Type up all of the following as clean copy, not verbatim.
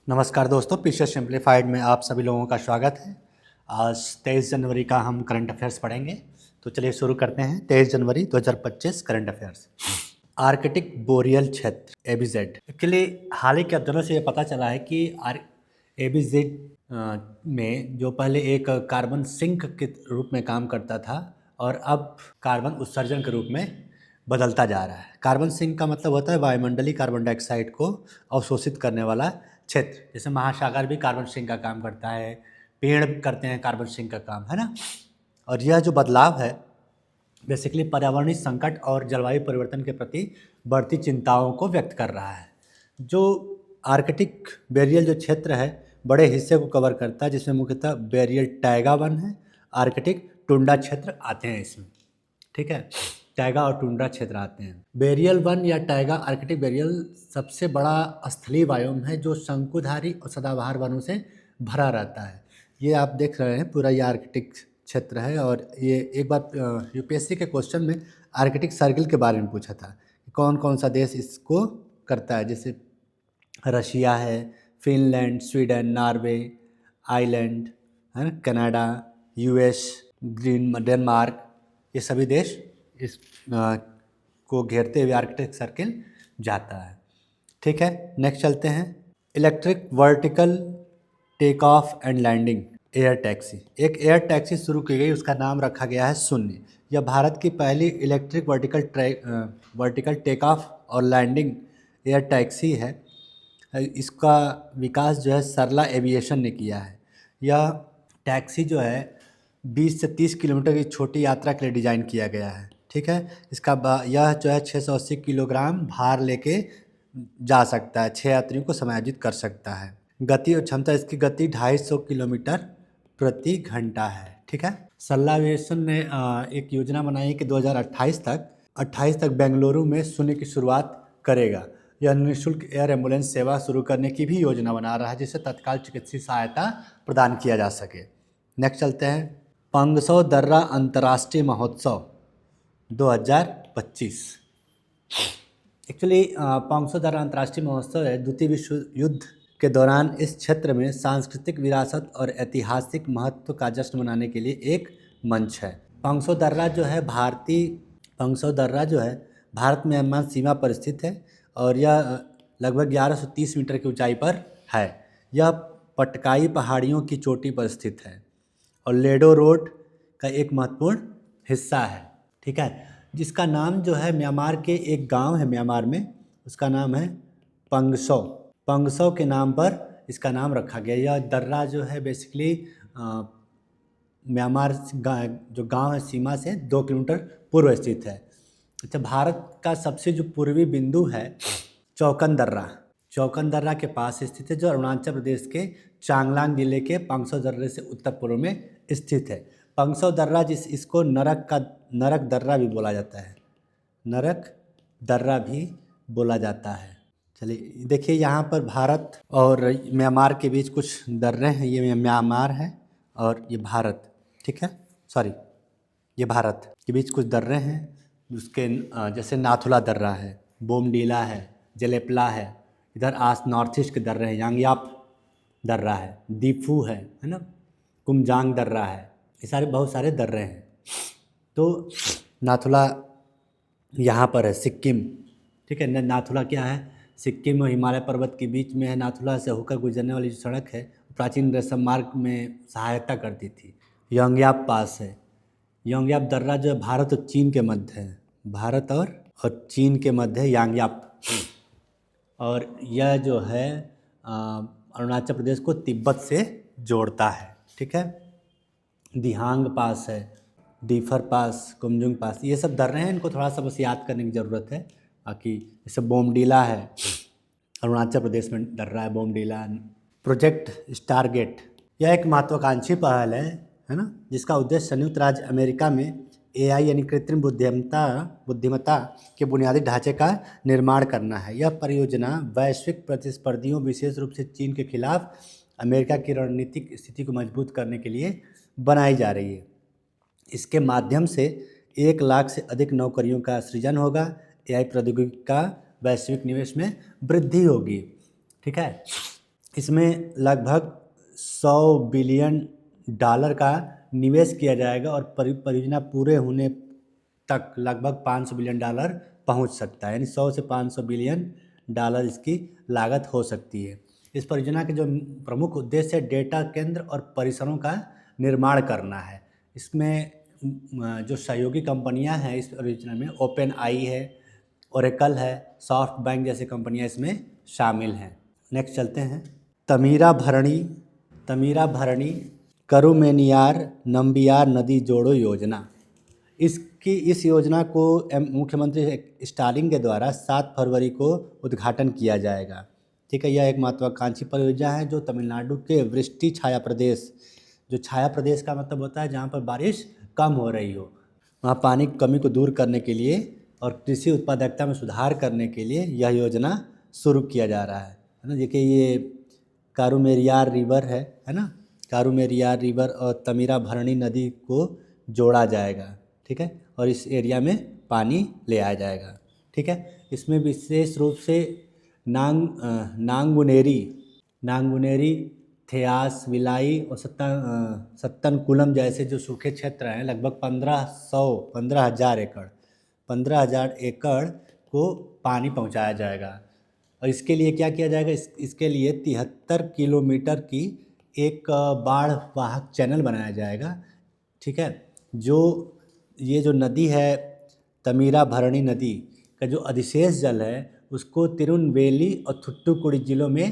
नमस्कार दोस्तों, पीछे सिंप्लीफाइड में आप सभी लोगों का स्वागत है। आज 23 जनवरी का हम करंट अफेयर्स पढ़ेंगे। तो चलिए शुरू करते हैं। 23 जनवरी 2025 करंट अफेयर्स। आर्कटिक बोरियल क्षेत्र एबीजेड। एक्चुअली हाल ही के अध्ययनों से ये पता चला है कि एबीजेड में जो पहले एक कार्बन सिंक के रूप में काम करता था और अब कार्बन उत्सर्जन के रूप में बदलता जा रहा है। कार्बन सिंक का मतलब होता है वायुमंडलीय कार्बन डाइऑक्साइड को अवशोषित करने वाला क्षेत्र। जैसे महासागर भी कार्बन सिंक का काम करता है, पेड़ करते हैं कार्बन सिंक का काम, है ना। और यह जो बदलाव है बेसिकली पर्यावरणीय संकट और जलवायु परिवर्तन के प्रति बढ़ती चिंताओं को व्यक्त कर रहा है। जो आर्कटिक बेरियल जो क्षेत्र है बड़े हिस्से को कवर करता है, जिसमें मुख्यतः बेरियल टैगा वन है, आर्कटिक टुंड्रा क्षेत्र आते हैं इसमें, ठीक है। टैगा और टुंड्रा क्षेत्र आते हैं। बेरियल वन या टैगा आर्कटिक बेरियल सबसे बड़ा स्थलीय बायोम है जो शंकुधारी और सदाबहार वनों से भरा रहता है। ये आप देख रहे हैं पूरा ये आर्कटिक क्षेत्र है। और ये एक बार यूपीएससी के क्वेश्चन में आर्कटिक सर्किल के बारे में पूछा था, कौन कौन सा देश इसको करता है। जैसे रशिया है, फिनलैंड, स्वीडन, नॉर्वे, आइलैंड, है ना, कनाडा, यूएस, डेनमार्क, ये सभी देश इस को घेरते हुए आर्कटिक सर्किल जाता है, ठीक है। नेक्स्ट चलते हैं। Electric vertical take off and landing air taxi. एक एयर टैक्सी शुरू की गई, उसका नाम रखा गया है शून्य। यह भारत की पहली इलेक्ट्रिक वर्टिकल टेक ऑफ और लैंडिंग एयर टैक्सी है। इसका विकास जो है सरला एविएशन ने किया है। यह टैक्सी जो है 20 से 30 किलोमीटर की छोटी यात्रा के लिए डिज़ाइन किया गया है, ठीक है। यह जो है 680 किलोग्राम भार लेके जा सकता है, 6 यात्रियों को समायोजित कर सकता है। गति और क्षमता, इसकी गति 250 किलोमीटर प्रति घंटा है, ठीक है। सरला एविएशन ने एक योजना बनाई है कि 2028 तक बेंगलुरु में शून्य की शुरुआत करेगा। यह निःशुल्क एयर एम्बुलेंस सेवा शुरू करने की भी योजना बना रहा है, जिससे तत्काल चिकित्सीय सहायता प्रदान किया जा सके। नेक्स्ट चलते हैं। पंगसौ दर्रा अंतर्राष्ट्रीय महोत्सव 2025। एक्चुअली पंगसौ दर्रा अंतर्राष्ट्रीय महोत्सव है द्वितीय विश्व युद्ध के दौरान इस क्षेत्र में सांस्कृतिक विरासत और ऐतिहासिक महत्व का जश्न मनाने के लिए एक मंच है। पंगसौ दर्रा जो है भारत म्यांमार सीमा पर स्थित है और यह लगभग 1130 मीटर की ऊंचाई पर है। यह पटकाई पहाड़ियों की चोटी पर स्थित है और लेडो रोड का एक महत्वपूर्ण हिस्सा है, ठीक है। जिसका नाम जो है म्यांमार के एक गांव है म्यांमार में, उसका नाम है पंगसौ के नाम पर इसका नाम रखा गया। यह दर्रा जो है बेसिकली म्यांमार जो गांव है सीमा से 2 किलोमीटर पूर्व स्थित है। अच्छा, भारत का सबसे जो पूर्वी बिंदु है चौकन दर्रा के पास स्थित है, जो अरुणाचल प्रदेश के चांगलांग जिले के पंगसौ दर्रे से उत्तर पूर्व में स्थित है। पंगसौ दर्रा इसको नरक दर्रा भी बोला जाता है। चलिए देखिए, यहाँ पर भारत और म्यांमार के बीच कुछ दर्रे हैं। ये म्यांमार है और ये भारत, ठीक है, ये भारत के बीच कुछ दर्रे हैं। उसके जैसे नाथुला दर्रा है, बोमडीला है, जलेपला है। इधर नॉर्थ ईस्ट के दर्रे हैं, यांगयाप दर्रा है, दीफू है ना, कुमजांग दर्रा है। ये बहुत सारे दर्रे हैं। तो नाथुला यहाँ पर है, सिक्किम, ठीक है। नाथुला क्या है, सिक्किम और हिमालय पर्वत के बीच में है। नाथुला से होकर गुजरने वाली जो सड़क है प्राचीन रेशम मार्ग में सहायता करती थी। यांगयाप पास है। यांगयाप दर्रा जो है भारत और चीन के मध्य है, यांगयाप। और यह जो है अरुणाचल प्रदेश को तिब्बत से जोड़ता है, ठीक है। दिहांग पास है, दीफर पास, कुमजुंग पास, ये सब दर्रे हैं। इनको थोड़ा सा बस याद करने की ज़रूरत है। बाकी जैसे बोमडीला है, अरुणाचल प्रदेश में दर्रा है बोमडीला। प्रोजेक्ट स्टारगेट, यह एक महत्वाकांक्षी पहल है ना, जिसका उद्देश्य संयुक्त राज्य अमेरिका में AI यानी कृत्रिम बुद्धिमत्ता के बुनियादी ढांचे का निर्माण करना है। यह परियोजना वैश्विक प्रतिस्पर्धियों, विशेष रूप से चीन के खिलाफ अमेरिका की रणनीतिक स्थिति को मजबूत करने के लिए बनाई जा रही है। इसके माध्यम से 1 लाख से अधिक नौकरियों का सृजन होगा। AI प्रौद्योगिकी का वैश्विक निवेश में वृद्धि होगी, ठीक है। इसमें लगभग 100 बिलियन डॉलर का निवेश किया जाएगा और परियोजना पूरे होने तक लगभग 500 बिलियन डॉलर पहुंच सकता है, यानी 100 से 500 बिलियन डॉलर इसकी लागत हो सकती है। इस परियोजना के जो प्रमुख उद्देश्य है डेटा केंद्र और परिसरों का निर्माण करना है। इसमें जो सहयोगी कंपनियां हैं इस परियोजना में ओपन आई है, ओरेकल है, सॉफ्ट बैंक जैसी कंपनियां इसमें शामिल हैं। नेक्स्ट चलते हैं। तमीरा भरणी करुमेनियार नंबियार नदी जोड़ो योजना। इस योजना को मुख्यमंत्री स्टालिन के द्वारा 7 फरवरी को उद्घाटन किया जाएगा। ठीक है, यह एक महत्वाकांक्षी परियोजना है जो तमिलनाडु के वृष्टि छाया प्रदेश, जो छाया प्रदेश का मतलब होता है जहाँ पर बारिश कम हो रही हो, वहाँ पानी की कमी को दूर करने के लिए और कृषि उत्पादकता में सुधार करने के लिए यह योजना शुरू किया जा रहा है ना। देखिए ये कारूमेरियार रिवर है ना, कारूमेरियार रिवर और तमीरा भरणी नदी को जोड़ा जाएगा। ठीक है, और इस एरिया में पानी ले आया जाएगा। ठीक है, इसमें विशेष रूप से नांगुनेरी, थेयास, विलाई और सत्तनकुलम जैसे जो सूखे क्षेत्र हैं लगभग 15,000 एकड़ को पानी पहुंचाया जाएगा। और इसके लिए क्या किया जाएगा, इसके लिए 73 किलोमीटर की एक बाढ़ वाहक चैनल बनाया जाएगा। ठीक है, ये जो नदी है तमीरा भरणी नदी का जो अधिशेष जल है उसको तिरुनवेली और थुट्टुकुडी जिलों में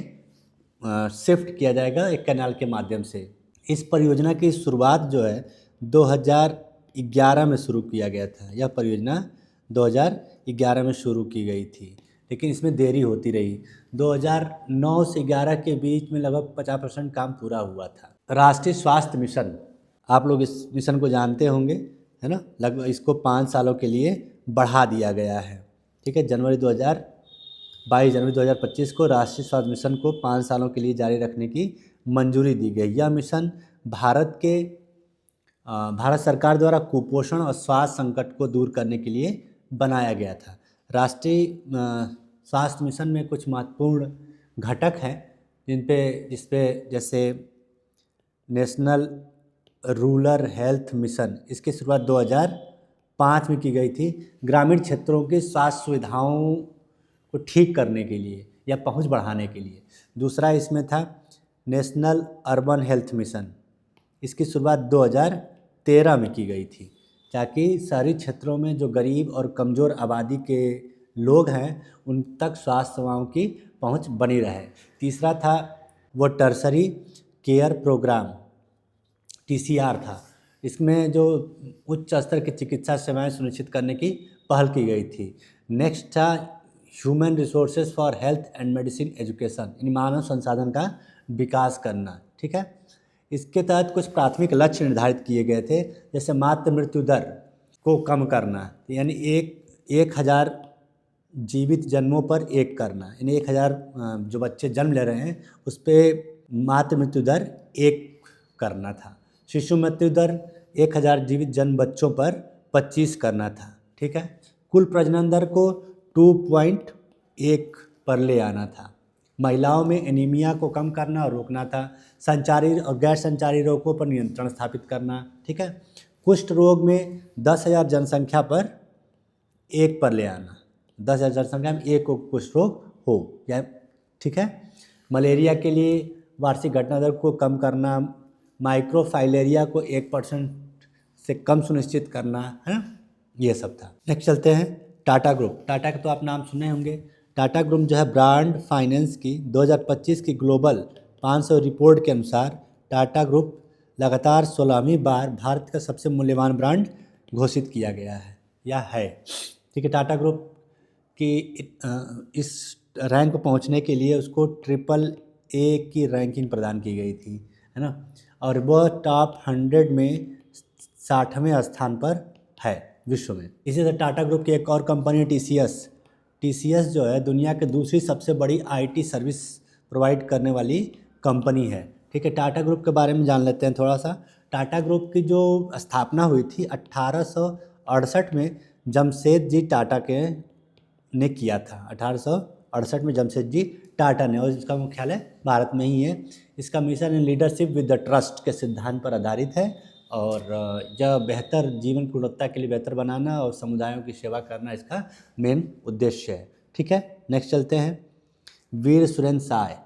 शिफ्ट किया जाएगा एक कैनाल के माध्यम से। इस परियोजना की शुरुआत जो है 2011 में शुरू किया गया था। यह परियोजना 2011 में शुरू की गई थी, लेकिन इसमें देरी होती रही। 2009 से 11 के बीच में लगभग 50% काम पूरा हुआ था। राष्ट्रीय स्वास्थ्य मिशन, आप लोग इस मिशन को जानते होंगे है ना। लगभग इसको 5 सालों के लिए बढ़ा दिया गया है। ठीक है, 22 जनवरी 2025 को राष्ट्रीय स्वास्थ्य मिशन को 5 सालों के लिए जारी रखने की मंजूरी दी गई। यह मिशन भारत सरकार द्वारा कुपोषण और स्वास्थ्य संकट को दूर करने के लिए बनाया गया था। राष्ट्रीय स्वास्थ्य मिशन में कुछ महत्वपूर्ण घटक हैं जिसपे जैसे नेशनल रूरल हेल्थ मिशन, इसकी शुरुआत 2005 में की गई थी ग्रामीण क्षेत्रों की स्वास्थ्य सुविधाओं को ठीक करने के लिए या पहुंच बढ़ाने के लिए। दूसरा इसमें था नेशनल अर्बन हेल्थ मिशन, इसकी शुरुआत 2013 में की गई थी ताकि शहरी क्षेत्रों में जो गरीब और कमज़ोर आबादी के लोग हैं उन तक स्वास्थ्य सेवाओं की पहुंच बनी रहे। तीसरा था वो टर्सरी केयर प्रोग्राम TCR था। इसमें जो उच्च स्तर की चिकित्सा सेवाएं सुनिश्चित करने की पहल की गई थी। नेक्स्ट था human resources for health and medicine education, इन मानव संसाधन का विकास करना। ठीक है, इसके तहत कुछ प्राथमिक लक्ष्य निर्धारित किए गए थे, जैसे मातृ मृत्यु दर को कम करना, यानी 1,000 जीवित जन्मों पर 1 करना, यानी 1,000 जो बच्चे जन्म ले रहे हैं उस पर मातृ मृत्यु दर 1 करना था। शिशु मृत्यु दर 1,000 जीवित जन्म बच्चों पर 25 करना था। ठीक है, कुल प्रजनन दर को 2.1 पर ले आना था। महिलाओं में एनीमिया को कम करना और रोकना था। संचारी और गैर संचारी रोगों पर नियंत्रण स्थापित करना। ठीक है, कुष्ठ रोग में 10,000 जनसंख्या पर 1 पर ले आना, 10,000 जनसंख्या में 1 को कुष्ठ रोग हो या। ठीक है, मलेरिया के लिए वार्षिक घटना दर को कम करना, माइक्रोफाइलेरिया को 1% से कम सुनिश्चित करना, है ना, ये सब था। नेक्स्ट चलते हैं टाटा ग्रुप। टाटा का तो आप नाम सुने होंगे। टाटा ग्रुप जो है ब्रांड फाइनेंस की 2025 की ग्लोबल 500 रिपोर्ट के अनुसार टाटा ग्रुप लगातार 16वीं बार भारत का सबसे मूल्यवान ब्रांड घोषित किया गया है या है। ठीक है, टाटा ग्रुप की इस रैंक पर पहुँचने के लिए उसको AAA की रैंकिंग प्रदान की गई थी, है ना, और वह टॉप 100 में 60वें स्थान पर है विश्व में। इसी तरह टाटा ग्रुप की एक और कंपनी TCS जो है दुनिया की दूसरी सबसे बड़ी IT सर्विस प्रोवाइड करने वाली कंपनी है। ठीक है, टाटा ग्रुप के बारे में जान लेते हैं थोड़ा सा। टाटा ग्रुप की जो स्थापना हुई थी 1868 में जमशेद जी टाटा ने किया था, 1868 68 में जमशेदजी टाटा ने, और इसका मुख्यालय भारत में ही है। इसका mission and leadership with the trust के सिद्धांत पर आधारित है और यह बेहतर जीवन गुणवत्ता के लिए बेहतर बनाना और समुदायों की सेवा करना इसका मेन उद्देश्य है। ठीक है, नेक्स्ट चलते हैं। वीर सुरेंद्र साय।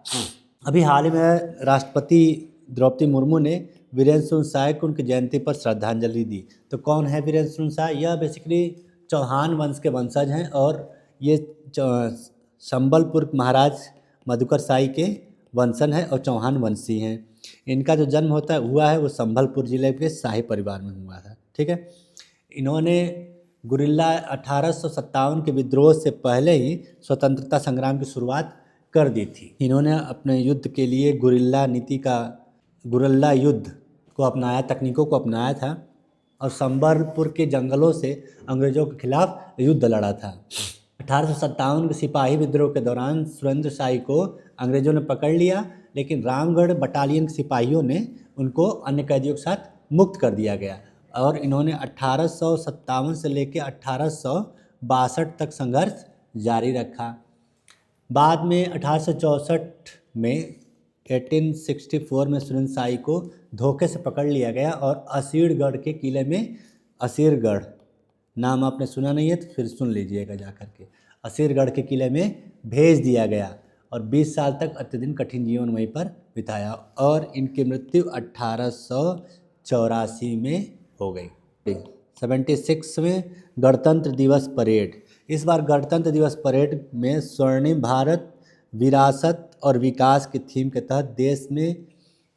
अभी हाल ही में राष्ट्रपति द्रौपदी मुर्मू ने वीरेंद्र सुरेंद्र साय को उनकी जयंती पर श्रद्धांजलि दी। तो कौन है वीरेंद्र सुरेंद्र साय? यह बेसिकली चौहान वंश के वंशज हैं और ये संबलपुर महाराज मधुकर साई के वंशज हैं और चौहान वंशी हैं। इनका जो जन्म हुआ है वो संबलपुर जिले के शाही परिवार में हुआ था। ठीक है, इन्होंने गुरिल्ला 1857 के विद्रोह से पहले ही स्वतंत्रता संग्राम की शुरुआत कर दी थी। इन्होंने अपने युद्ध के लिए गुरिल्ला युद्ध को अपनाया, तकनीकों को अपनाया था और संबलपुर के जंगलों से अंग्रेजों के खिलाफ युद्ध लड़ा था। 1857 के सिपाही विद्रोह के दौरान सुरेंद्र साई को अंग्रेजों ने पकड़ लिया, लेकिन रामगढ़ बटालियन के सिपाहियों ने उनको अन्य कैदियों के साथ मुक्त कर दिया गया और इन्होंने 1857 से लेकर 1862 तक संघर्ष जारी रखा। बाद में 1864 में 1864 में सुरेंद्र साई को धोखे से पकड़ लिया गया और असीरगढ़ के किले में, असीरगढ़ नाम आपने सुना नहीं है तो फिर सुन लीजिएगा जा कर के, असीरगढ़ के किले में भेज दिया गया और 20 साल तक अत्यधिक कठिन जीवन वहीं पर बिताया और इनकी मृत्यु 1884 में हो गई। 76वें गणतंत्र दिवस परेड। इस बार गणतंत्र दिवस परेड में स्वर्णिम भारत विरासत और विकास की थीम के तहत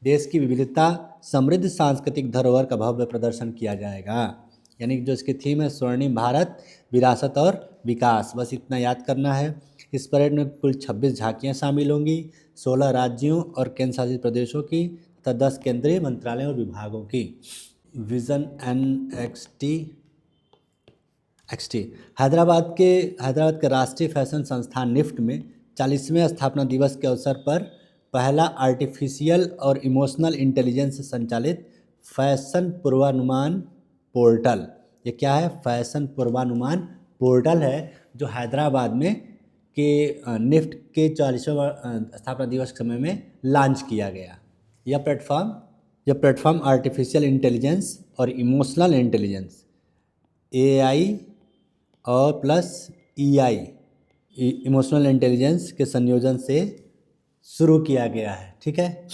देश की विविधता समृद्ध सांस्कृतिक धरोहर का भव्य प्रदर्शन किया जाएगा। यानी जो इसकी थीम है स्वर्णिम भारत विरासत और विकास, बस इतना याद करना है। इस परेड में कुल 26 झांकियाँ शामिल होंगी, 16 राज्यों और केंद्र शासित प्रदेशों की तथा 10 केंद्रीय मंत्रालयों और विभागों की। Vision XT. हैदराबाद के राष्ट्रीय फैशन संस्थान निफ्ट में 40वें स्थापना दिवस के अवसर पर पहला आर्टिफिशियल और इमोशनल इंटेलिजेंस से संचालित फैशन पूर्वानुमान पोर्टल, ये क्या है? फैशन पूर्वानुमान पोर्टल है जो हैदराबाद में के निफ्ट के 40वें स्थापना दिवस के समय में लॉन्च किया गया। यह प्लेटफॉर्म आर्टिफिशियल इंटेलिजेंस और इमोशनल इंटेलिजेंस AI और प्लस EI इमोशनल इंटेलिजेंस के संयोजन से शुरू किया गया है। ठीक है,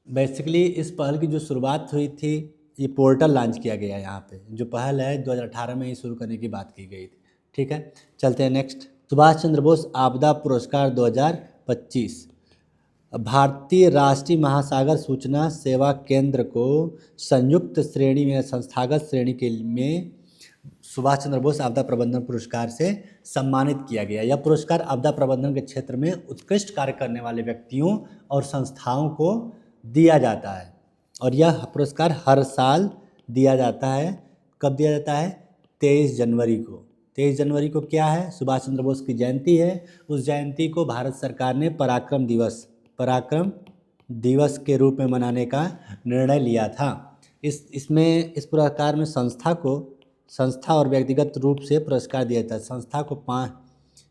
बेसिकली इस पहल की जो शुरुआत हुई थी, ये पोर्टल लॉन्च किया गया है यहाँ पे। जो पहल है 2018 में ही शुरू करने की बात की गई थी। ठीक है, चलते हैं नेक्स्ट। सुभाष चंद्र बोस आपदा पुरस्कार 2025। भारतीय राष्ट्रीय महासागर सूचना सेवा केंद्र को संयुक्त श्रेणी में संस्थागत श्रेणी के में सुभाष चंद्र बोस आपदा प्रबंधन पुरस्कार से सम्मानित किया गया। यह पुरस्कार आपदा प्रबंधन के क्षेत्र में उत्कृष्ट कार्य करने वाले व्यक्तियों और संस्थाओं को दिया जाता है और यह पुरस्कार हर साल दिया जाता है। कब दिया जाता है? 23 जनवरी को। 23 जनवरी को क्या है? सुभाष चंद्र बोस की जयंती है। उस जयंती को भारत सरकार ने पराक्रम दिवस के रूप में मनाने का निर्णय लिया था। इस पुरस्कार में संस्था और व्यक्तिगत रूप से पुरस्कार दिया जाता है। संस्था को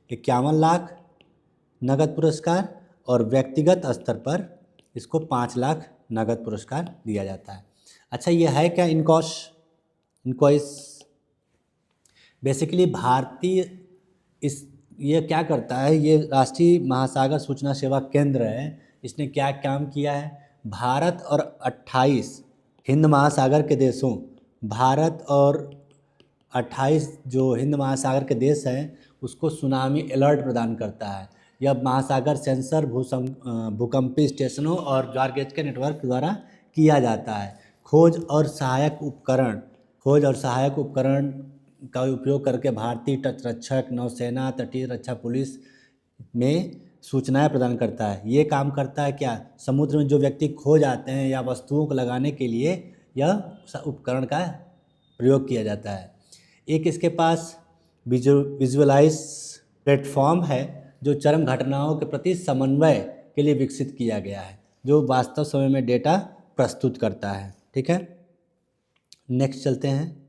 51 लाख नगद पुरस्कार और व्यक्तिगत स्तर पर इसको 5 लाख नगद पुरस्कार दिया जाता है। अच्छा, ये है क्या इनकॉइस? बेसिकली ये क्या करता है? ये राष्ट्रीय महासागर सूचना सेवा केंद्र है। इसने क्या काम किया है? भारत और 28 हिंद महासागर के देशों, भारत और 28 जो हिंद महासागर के देश हैं उसको सुनामी अलर्ट प्रदान करता है। यह महासागर सेंसर, भूकंपीय स्टेशनों और ज्वारगेज के नेटवर्क द्वारा किया जाता है। खोज और सहायक उपकरण का उपयोग करके भारतीय तटरक्षक, नौसेना, तटीय रक्षा पुलिस में सूचनाएं प्रदान करता है। ये काम करता है क्या? समुद्र में जो व्यक्ति खो जाते हैं या वस्तुओं को लगाने के लिए यह उपकरण का प्रयोग किया जाता है। एक इसके पास विजुअलाइज प्लेटफॉर्म है जो चरम घटनाओं के प्रति समन्वय के लिए विकसित किया गया है, जो वास्तव समय में डेटा प्रस्तुत करता है। ठीक है, नेक्स्ट चलते हैं।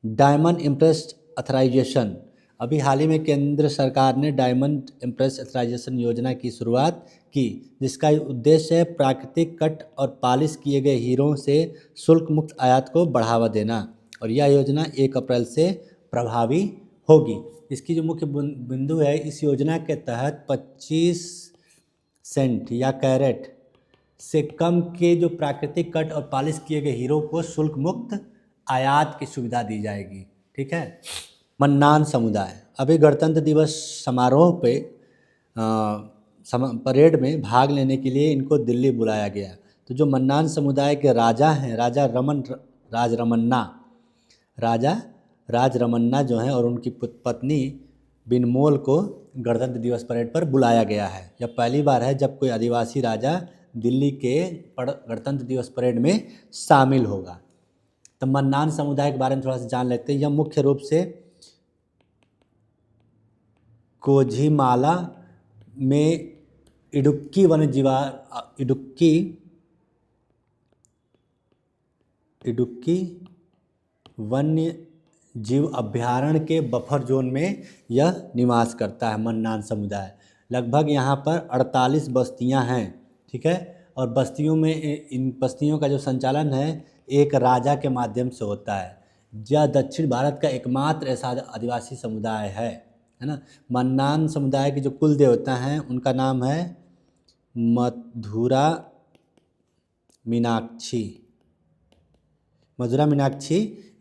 Diamond impress authorization. अभी हाल ही में केंद्र सरकार ने डायमंड इम्प्रेशराइजेशन योजना की शुरुआत की, जिसका उद्देश्य है प्राकृतिक कट और पॉलिश किए गए हीरों से शुल्क मुक्त आयात को बढ़ावा देना, और यह योजना 1 अप्रैल से प्रभावी होगी। इसकी जो मुख्य बिंदु है, इस योजना के तहत 25 सेंट या कैरेट से कम के जो प्राकृतिक कट और पॉलिश किए गए हीरो को शुल्क मुक्त आयात की सुविधा दी जाएगी। ठीक है। मन्नान समुदाय, अभी गणतंत्र दिवस समारोह पे परेड में भाग लेने के लिए इनको दिल्ली बुलाया गया। तो जो मन्नान समुदाय के राजा हैं, राजा राज रमन्ना जो हैं, और उनकी पत्नी बिनमोल को गणतंत्र दिवस परेड पर बुलाया गया है। यह पहली बार है जब कोई आदिवासी राजा दिल्ली के गणतंत्र दिवस परेड में शामिल होगा। तो मन्नान समुदाय के बारे में थोड़ा सा जान लेते हैं। यह मुख्य रूप से कोझीमाला में इडुक्की वन्य जीव अभ्यारण्य के बफर जोन में यह निवास करता है मन्नान समुदाय। लगभग यहाँ पर 48 बस्तियाँ हैं। ठीक है। और बस्तियों में इन बस्तियों का जो संचालन है एक राजा के माध्यम से होता है। यह दक्षिण भारत का एकमात्र ऐसा आदिवासी समुदाय है ना। मन्नान समुदाय के जो कुल देवता हैं उनका नाम है मधुरा मीनाक्षी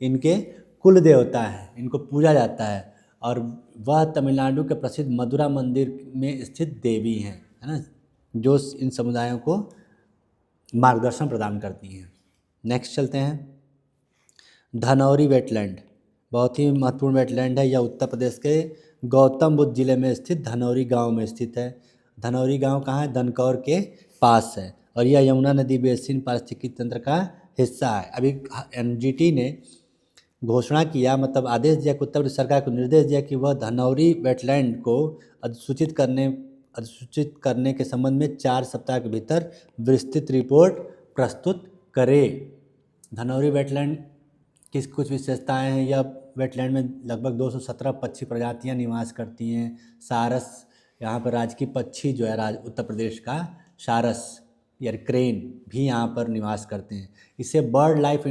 इनके कुल देवता है, इनको पूजा जाता है, और वह तमिलनाडु के प्रसिद्ध मधुरा मंदिर में स्थित देवी हैं, है ना, जो इन समुदायों को मार्गदर्शन प्रदान करती हैं। नेक्स्ट चलते हैं। धनौरी वेटलैंड, बहुत ही महत्वपूर्ण वेटलैंड है। यह उत्तर प्रदेश के गौतम बुद्ध जिले में स्थित धनौरी गांव में स्थित है। धनौरी गांव कहाँ है? दनकौर के पास है, और यह यमुना नदी बेसिन पारिस्थितिकी तंत्र का हिस्सा है। अभी एनजीटी ने घोषणा किया, मतलब आदेश दिया कि उत्तर प्रदेश सरकार को निर्देश दिया कि वह धनौरी वेटलैंड को अधिसूचित करने के संबंध में 4 सप्ताह के भीतर विस्तृत रिपोर्ट प्रस्तुत करे। धनौरी वेटलैंड की कुछ विशेषताएं हैं। यह वेटलैंड में लगभग 217 पक्षी प्रजातियां निवास करती हैं। सारस, यहाँ पर राजकीय पक्षी जो है उत्तर प्रदेश का सारस या क्रेन भी यहाँ पर निवास करते हैं। इसे बर्ड लाइफ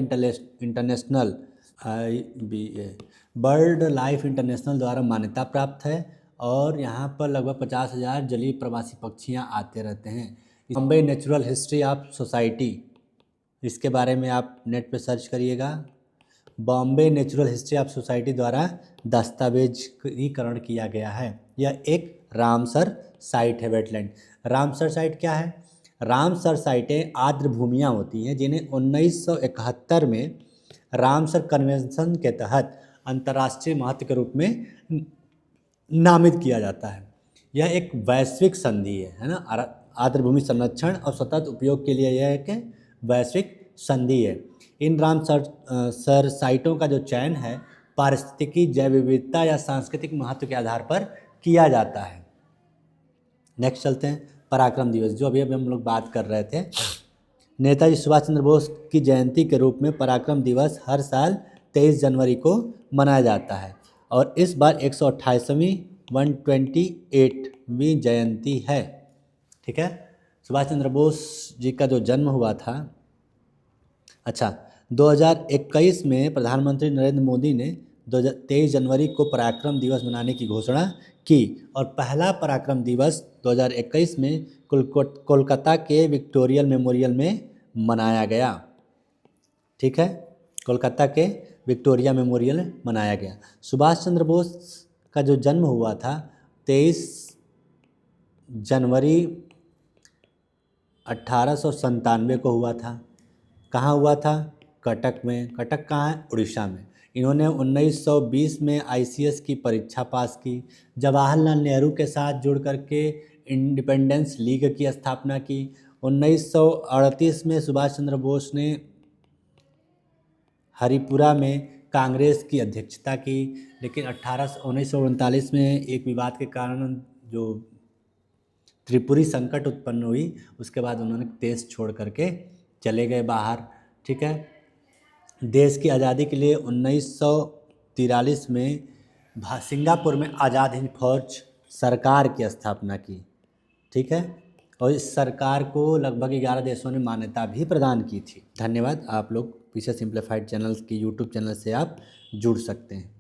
इंटरनेशनल द्वारा मान्यता प्राप्त है, और यहाँ पर लगभग 50,000 जलीय प्रवासी पक्षियाँ आते रहते हैं। Bombay natural history of society, इसके बारे में आप नेट पे सर्च करिएगा। Bombay natural history of society द्वारा दस्तावेजीकरण किया गया है। यह एक रामसर साइट है। वेटलैंड रामसर साइट क्या है? रामसर साइटें आर्द्र भूमियाँ होती हैं जिन्हें 1971 में रामसर कन्वेंशन के तहत अंतर्राष्ट्रीय महत्व के रूप में नामित किया जाता है। यह एक वैश्विक संधि है ना। आर्द्र भूमि संरक्षण और सतत उपयोग के लिए यह एक वैश्विक संधि है। इन रामसर साइटों का जो चयन है पारिस्थितिकी, जैव विविधता या सांस्कृतिक महत्व के आधार पर किया जाता है। नेक्स्ट चलते हैं। पराक्रम दिवस, जो अभी हम लोग बात कर रहे थे। नेताजी सुभाष चंद्र बोस की जयंती के रूप में पराक्रम दिवस हर साल 23 जनवरी को मनाया जाता है, और इस बार 128वीं 128वीं जयंती है। ठीक है। सुभाष चंद्र बोस जी का जो जन्म हुआ था, 2021 में प्रधानमंत्री नरेंद्र मोदी ने 23 जनवरी को पराक्रम दिवस मनाने की घोषणा की, और पहला पराक्रम दिवस 2021 में कोलकाता के विक्टोरिया मेमोरियल में मनाया गया। ठीक है। कोलकाता के विक्टोरिया मेमोरियल में मनाया गया। सुभाष चंद्र बोस का जो जन्म हुआ था 23 जनवरी 1897 को हुआ था। कहाँ हुआ था? कटक में। कटक कहाँ है? उड़ीसा में। इन्होंने 1920 में आईसीएस की परीक्षा पास की। जवाहरलाल नेहरू के साथ जुड़ करके इंडिपेंडेंस लीग की स्थापना की। 1938 में सुभाष चंद्र बोस ने हरिपुरा में कांग्रेस की अध्यक्षता की, लेकिन 1939 में एक विवाद के कारण जो त्रिपुरी संकट उत्पन्न हुई, उसके बाद उन्होंने देश छोड़ करके चले गए बाहर। ठीक है। देश की आज़ादी के लिए 1943 में सिंगापुर में आज़ाद हिंद फौज सरकार की स्थापना की, ठीक है, और इस सरकार को लगभग 11 देशों ने मान्यता भी प्रदान की थी। धन्यवाद। आप लोग पीछे सिंप्लीफाइड चैनल की यूट्यूब चैनल से आप जुड़ सकते हैं।